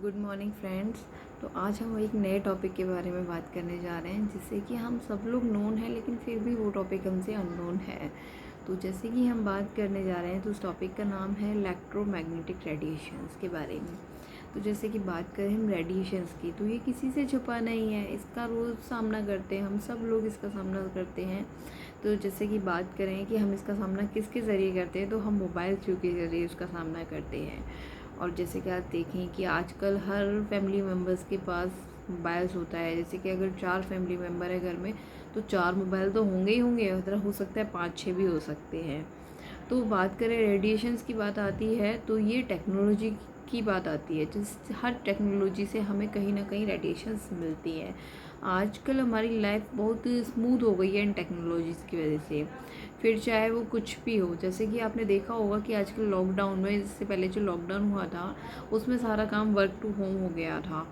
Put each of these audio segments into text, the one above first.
Good morning friends. तो आज हम एक नए टॉपिक के बारे में बात करने जा रहे हैं जिससे कि हम सब लोग नोन हैं लेकिन फिर भी वो टॉपिक हमसे अननोन है। तो जैसे कि हम बात करने जा रहे हैं तो उस टॉपिक का नाम है इलेक्ट्रोमैग्नेटिक रेडिएशंस के बारे में। तो जैसे कि बात करें हम रेडिएशंस की, तो ये किसी से छुपा नहीं है, इसका रोज़ सामना करते हैं, हम सब लोग इसका सामना करते हैं। तो जैसे कि बात करें कि हम इसका सामना किसके ज़रिए करते हैं, तो हम मोबाइल थ्रू के ज़रिए उसका सामना करते हैं। और जैसे कि आप देखें कि आजकल हर फैमिली मेम्बर्स के पास मोबाइल्स होता है। जैसे कि अगर 4 फैमिली मेम्बर है घर में, तो 4 मोबाइल तो होंगे ही होंगे, उधर हो सकता है 5-6 भी हो सकते हैं। तो बात करें रेडिएशंस की बात आती है तो ये टेक्नोलॉजी की बात आती है, जिस हर टेक्नोलॉजी से हमें कहीं ना कहीं रेडिएशंस मिलती है। आजकल हमारी लाइफ बहुत स्मूथ हो गई है इन टेक्नोलॉजीज़ की वजह से, फिर चाहे वो कुछ भी हो। जैसे कि आपने देखा होगा कि आजकल लॉकडाउन में, इससे पहले जो लॉकडाउन हुआ था उसमें सारा काम वर्क टू होम हो गया था।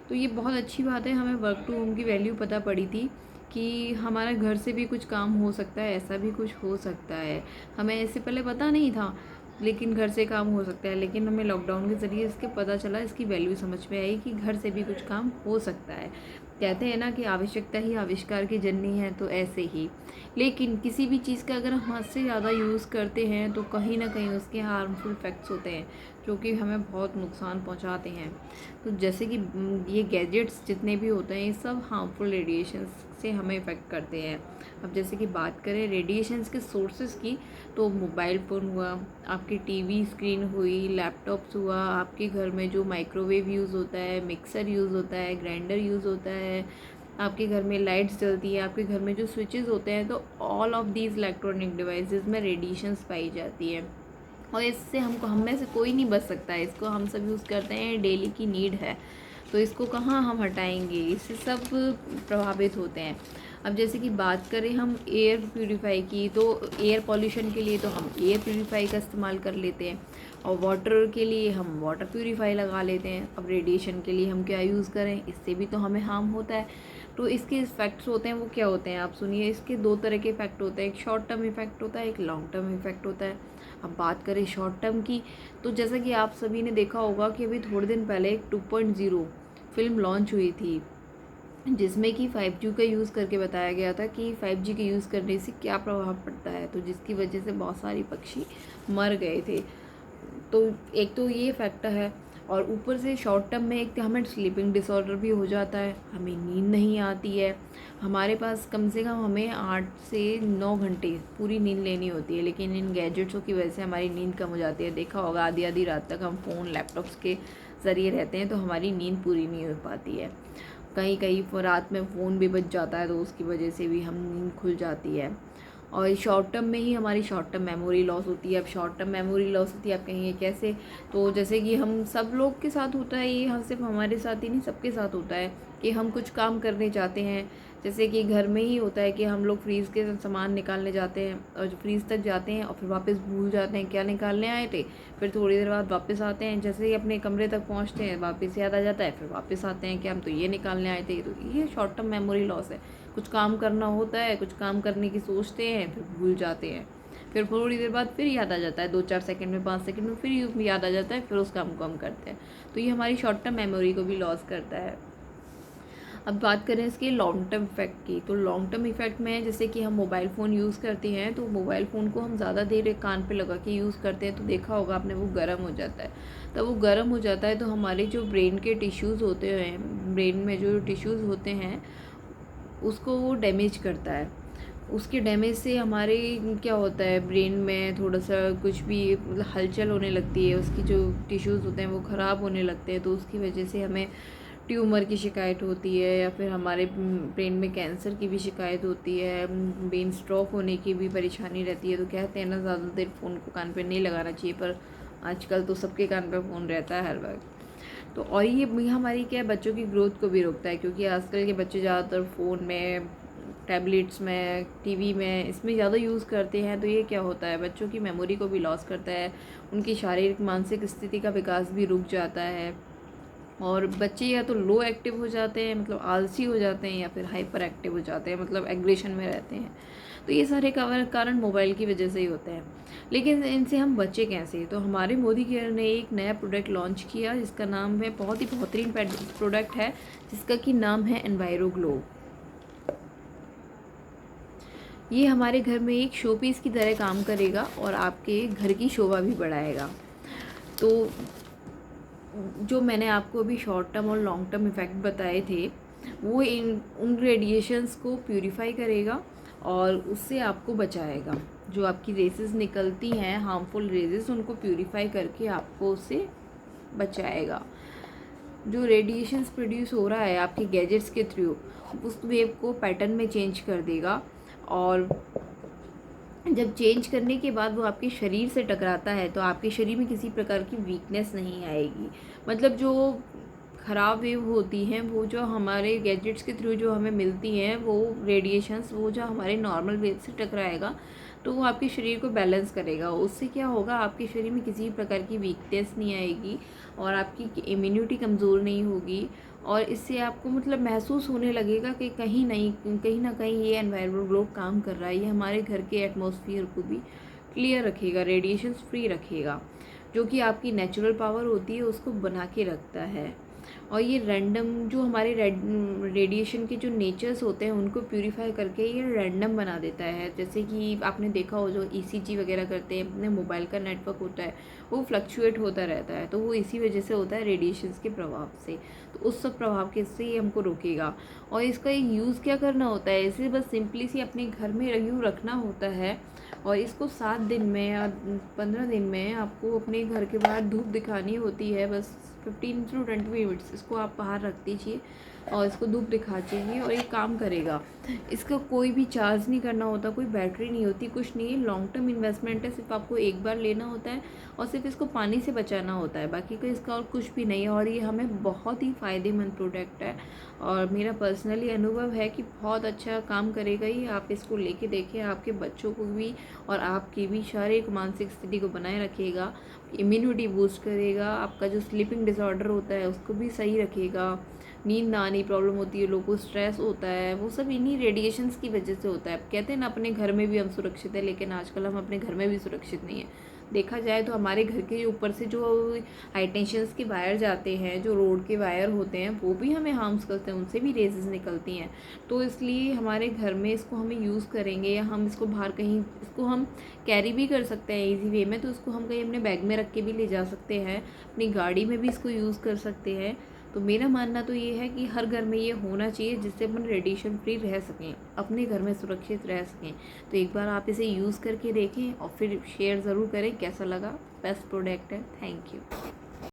तो ये बहुत अच्छी बात है, हमें वर्क टू होम की वैल्यू पता पड़ी थी कि हमारा घर से भी कुछ काम हो सकता है, ऐसा भी कुछ हो सकता है। हमें इससे पहले पता नहीं था, लेकिन घर से काम हो सकता है। लेकिन हमें लॉकडाउन के ज़रिए इसके पता चला, इसकी वैल्यू समझ में आई कि घर से भी कुछ काम हो सकता है। कहते हैं ना कि आवश्यकता ही आविष्कार की जननी है, तो ऐसे ही। लेकिन किसी भी चीज़ का अगर हम हद से ज़्यादा यूज़ करते हैं तो कहीं ना कहीं उसके हार्मफुल इफ़ेक्ट्स होते हैं जो कि हमें बहुत नुकसान पहुंचाते हैं। तो जैसे कि ये गैजेट्स जितने भी होते हैं, ये सब हार्मफुल रेडिएशंस से हमें इफ़ेक्ट करते हैं। अब जैसे कि बात करें रेडिएशंस के सोर्सेज की, तो मोबाइल फ़ोन हुआ, आपकी टीवी स्क्रीन हुई, लैपटॉप्स हुआ, आपके घर में जो माइक्रोवेव यूज़ होता है, मिक्सर यूज़ होता है, ग्राइंडर यूज़ होता है, आपके घर में लाइट्स जलती है, आपके घर में जो स्विचेस होते हैं, तो all of these electronic devices में रेडिएशंस पाई जाती है। और इससे हमको, हम में से कोई नहीं बच सकता है, इसको हम सब यूज़ करते हैं, डेली की नीड है। तो इसको कहाँ हम हटाएंगे, इससे सब प्रभावित होते हैं। अब जैसे कि बात करें हम एयर प्यूरीफाई की, तो एयर पॉल्यूशन के लिए तो हम एयर प्यूरीफाई का इस्तेमाल कर लेते हैं, और वाटर के लिए हम वाटर प्यूरीफाई लगा लेते हैं। अब रेडिएशन के लिए हम क्या यूज़ करें, इससे भी तो हमें हार्म होता है। तो इसके इफ़ेक्ट्स होते हैं, वो क्या होते हैं आप सुनिए। इसके 2 तरह के इफ़ेक्ट होते हैं, एक शॉर्ट टर्म इफ़ेक्ट होता है, एक लॉन्ग टर्म इफ़ेक्ट होता है। अब बात करें शॉर्ट टर्म की, तो जैसा कि आप सभी ने देखा होगा कि अभी थोड़े दिन पहले एक 2.0 फिल्म लॉन्च हुई थी, जिसमें कि 5G का यूज़ करके बताया गया था कि 5G के यूज़ करने से क्या प्रभाव पड़ता है, तो जिसकी वजह से बहुत सारे पक्षी मर गए थे। तो एक तो ये फैक्टर है, और ऊपर से शॉर्ट टर्म में एक तो हमें स्लीपिंग डिसऑर्डर भी हो जाता है, हमें नींद नहीं आती है। हमारे पास कम से कम हमें 8 से 9 घंटे पूरी नींद लेनी होती है, लेकिन इन गैजेट्सों की वजह से हमारी नींद कम हो जाती है। देखा होगा आधी आधी रात तक हम फ़ोन लैपटॉप्स के ज़रिए रहते हैं, तो हमारी नींद पूरी नहीं हो पाती है। कहीं कहीं रात में फ़ोन भी बज जाता है, तो उसकी वजह से भी हम नींद खुल जाती है। और शॉर्ट टर्म में ही हमारी शॉर्ट टर्म मेमोरी लॉस होती है। अब शॉर्ट टर्म मेमोरी लॉस होती है, आप कहेंगे कैसे, तो जैसे कि हम सब लोग के साथ होता है ये, हाँ सिर्फ हमारे साथ ही नहीं, सबके साथ होता है कि हम कुछ काम करने जाते हैं। जैसे कि घर में ही होता है कि हम लोग फ्रीज़ के सामान निकालने जाते हैं, और फ्रीज़ तक जाते हैं और फिर वापस भूल जाते हैं क्या निकालने आए थे। फिर थोड़ी देर बाद वापस आते हैं, जैसे ही अपने कमरे तक पहुंचते हैं वापस याद आ जाता है, फिर वापस आते हैं कि हम तो ये निकालने आए थे। तो ये शॉर्ट टर्म मेमोरी लॉस है। कुछ काम करना होता है, कुछ काम करने की सोचते हैं, फिर भूल जाते हैं, फिर थोड़ी देर बाद फिर याद आ जाता है, 2-4 सेकंड में, 5 सेकंड में फिर याद आ जाता है, फिर उस काम को हम करते हैं। तो ये हमारी शॉर्ट टर्म मेमोरी को भी लॉस करता है। अब बात करें इसके लॉन्ग टर्म इफेक्ट की, तो लॉन्ग टर्म इफेक्ट में जैसे कि हम मोबाइल फ़ोन यूज़ करते हैं, तो मोबाइल फ़ोन को हम ज़्यादा देर कान पे लगा के यूज़ करते हैं, तो देखा होगा आपने वो गर्म हो जाता है। तब वो गर्म हो जाता है तो हमारे जो ब्रेन के टिश्यूज़ होते हैं, ब्रेन में जो टिश्यूज़ होते हैं, उसको वो डैमेज करता है। उसके डैमेज से हमारे क्या होता है, ब्रेन में थोड़ा सा कुछ भी मतलब हलचल होने लगती है, उसकी जो टिश्यूज़ होते हैं वो ख़राब होने लगते हैं, तो उसकी वजह से हमें ट्यूमर की शिकायत होती है, या फिर हमारे ब्रेन में कैंसर की भी शिकायत होती है, ब्रेन स्ट्रोक होने की भी परेशानी रहती है। तो कहते हैं ना, ज़्यादा देर फ़ोन को कान पे नहीं लगाना चाहिए, पर आजकल तो सबके कान पे फ़ोन रहता है हर वक्त। तो और ये हमारी क्या है, बच्चों की ग्रोथ को भी रोकता है, क्योंकि आजकल के बच्चे ज़्यादातर फ़ोन में, टैबलेट्स में, टीवी में, इसमें ज़्यादा यूज़ करते हैं। तो ये क्या होता है, बच्चों की मेमोरी को भी लॉस करता है, उनकी शारीरिक मानसिक स्थिति का विकास भी रुक जाता है, और बच्चे या तो लो एक्टिव हो जाते हैं, मतलब आलसी हो जाते हैं, या फिर हाइपर एक्टिव हो जाते हैं, मतलब एग्रेशन में रहते हैं। तो ये सारे कारण मोबाइल की वजह से ही होते हैं। लेकिन इनसे हम बचे कैसे? तो हमारे मोदी केयर ने एक नया प्रोडक्ट लॉन्च किया जिसका नाम है, बहुत ही बेहतरीन प्रोडक्ट है जिसका कि नाम है एनवायरो ग्लो। ये हमारे घर में एक शो पीस की तरह काम करेगा और आपके घर की शोभा भी बढ़ाएगा। तो जो मैंने आपको अभी शॉर्ट टर्म और लॉन्ग टर्म इफ़ेक्ट बताए थे, वो उन रेडिएशंस को प्यूरिफाई करेगा और उससे आपको बचाएगा। जो आपकी रेसेस निकलती हैं, हार्मफुल रेजेस, उनको प्यूरिफाई करके आपको उससे बचाएगा। जो रेडिएशंस प्रोड्यूस हो रहा है आपके गैजेट्स के थ्रू, उस वेव को पैटर्न में चेंज कर देगा और जब चेंज करने के बाद वो आपके शरीर से टकराता है तो आपके शरीर में किसी प्रकार की वीकनेस नहीं आएगी। मतलब जो ख़राब वेव होती हैं, वो जो हमारे गैजेट्स के थ्रू जो हमें मिलती हैं, वो रेडिएशंस, वो जो हमारे नॉर्मल वेव से टकराएगा तो वो आपके शरीर को बैलेंस करेगा। उससे क्या होगा, आपके शरीर में किसी प्रकार की वीकनेस नहीं आएगी और आपकी इम्यूनिटी कमज़ोर नहीं होगी। और इससे आपको मतलब महसूस होने लगेगा कि कहीं ना कहीं ये एनवायरनमेंट ग्लो काम कर रहा है। ये हमारे घर के एटमॉस्फेयर को भी क्लियर रखेगा, रेडिएशंस फ्री रखेगा, जो कि आपकी नेचुरल पावर होती है उसको बना के रखता है। और ये रैंडम जो हमारे रेडिएशन के जो नेचर्स होते हैं उनको प्यूरीफाई करके ये रैंडम बना देता है। जैसे कि आपने देखा हो, जो ईसीजी वगैरह करते हैं, अपने मोबाइल का नेटवर्क होता है वो फ्लक्चुएट होता रहता है, तो वो इसी वजह से होता है, रेडिएशंस के प्रभाव से। तो उस सब प्रभाव के से ये हमको रोकेगा। और इसका यूज़ क्या करना होता है, इसे बस सिंपली सी अपने घर में यूँ रखना होता है और इसको 7 दिन में या 15 दिन में आपको अपने घर के बाहर धूप दिखानी होती है। बस 15 to 20 मिनट्स इसको आप बाहर रख दीजिए और इसको धूप दिखा दीजिए और ये काम करेगा। इसका कोई भी चार्ज नहीं करना होता, कोई बैटरी नहीं होती, कुछ नहीं है। लॉन्ग टर्म इन्वेस्टमेंट है, सिर्फ आपको एक बार लेना होता है और सिर्फ इसको पानी से बचाना होता है, बाकी का इसका और कुछ भी नहीं है। और ये हमें बहुत ही फ़ायदेमंद प्रोडक्ट है और मेरा पर्सनली अनुभव है कि बहुत अच्छा काम करेगा ही। आप इसको लेके देखिए, आपके बच्चों को भी और आपकी भी शारीरिक मानसिक स्थिति को बनाए रखेगा, इम्यूनिटी बूस्ट करेगा, आपका जो स्लीपिंग डिसऑर्डर होता है उसको भी सही रखेगा, नींद ना आने प्रॉब्लम होती है, लोगों को स्ट्रेस होता है, वो सब इन्हीं रेडिएशंस की वजह से होता है। कहते हैं ना, अपने घर में भी हम सुरक्षित है, लेकिन आजकल हम अपने घर में भी सुरक्षित नहीं है। देखा जाए तो हमारे घर के ऊपर से जो हाई टेंशंस के वायर जाते हैं, जो रोड के वायर होते हैं, वो भी हमें हार्म्स करते हैं, उनसे भी रेजेस निकलती हैं। तो इसलिए हमारे घर में इसको हमें यूज़ करेंगे या हम इसको बाहर कहीं, इसको हम कैरी भी कर सकते हैं ईजी वे में, तो इसको हम कहीं अपने बैग में रख के भी ले जा सकते हैं, अपनी गाड़ी में भी इसको यूज़ कर सकते हैं। तो मेरा मानना तो ये है कि हर घर में ये होना चाहिए, जिससे अपन रेडिएशन फ्री रह सकें, अपने घर में सुरक्षित रह सकें। तो एक बार आप इसे यूज़ करके देखें और फिर शेयर ज़रूर करें कैसा लगा। बेस्ट प्रोडक्ट है। Thank you.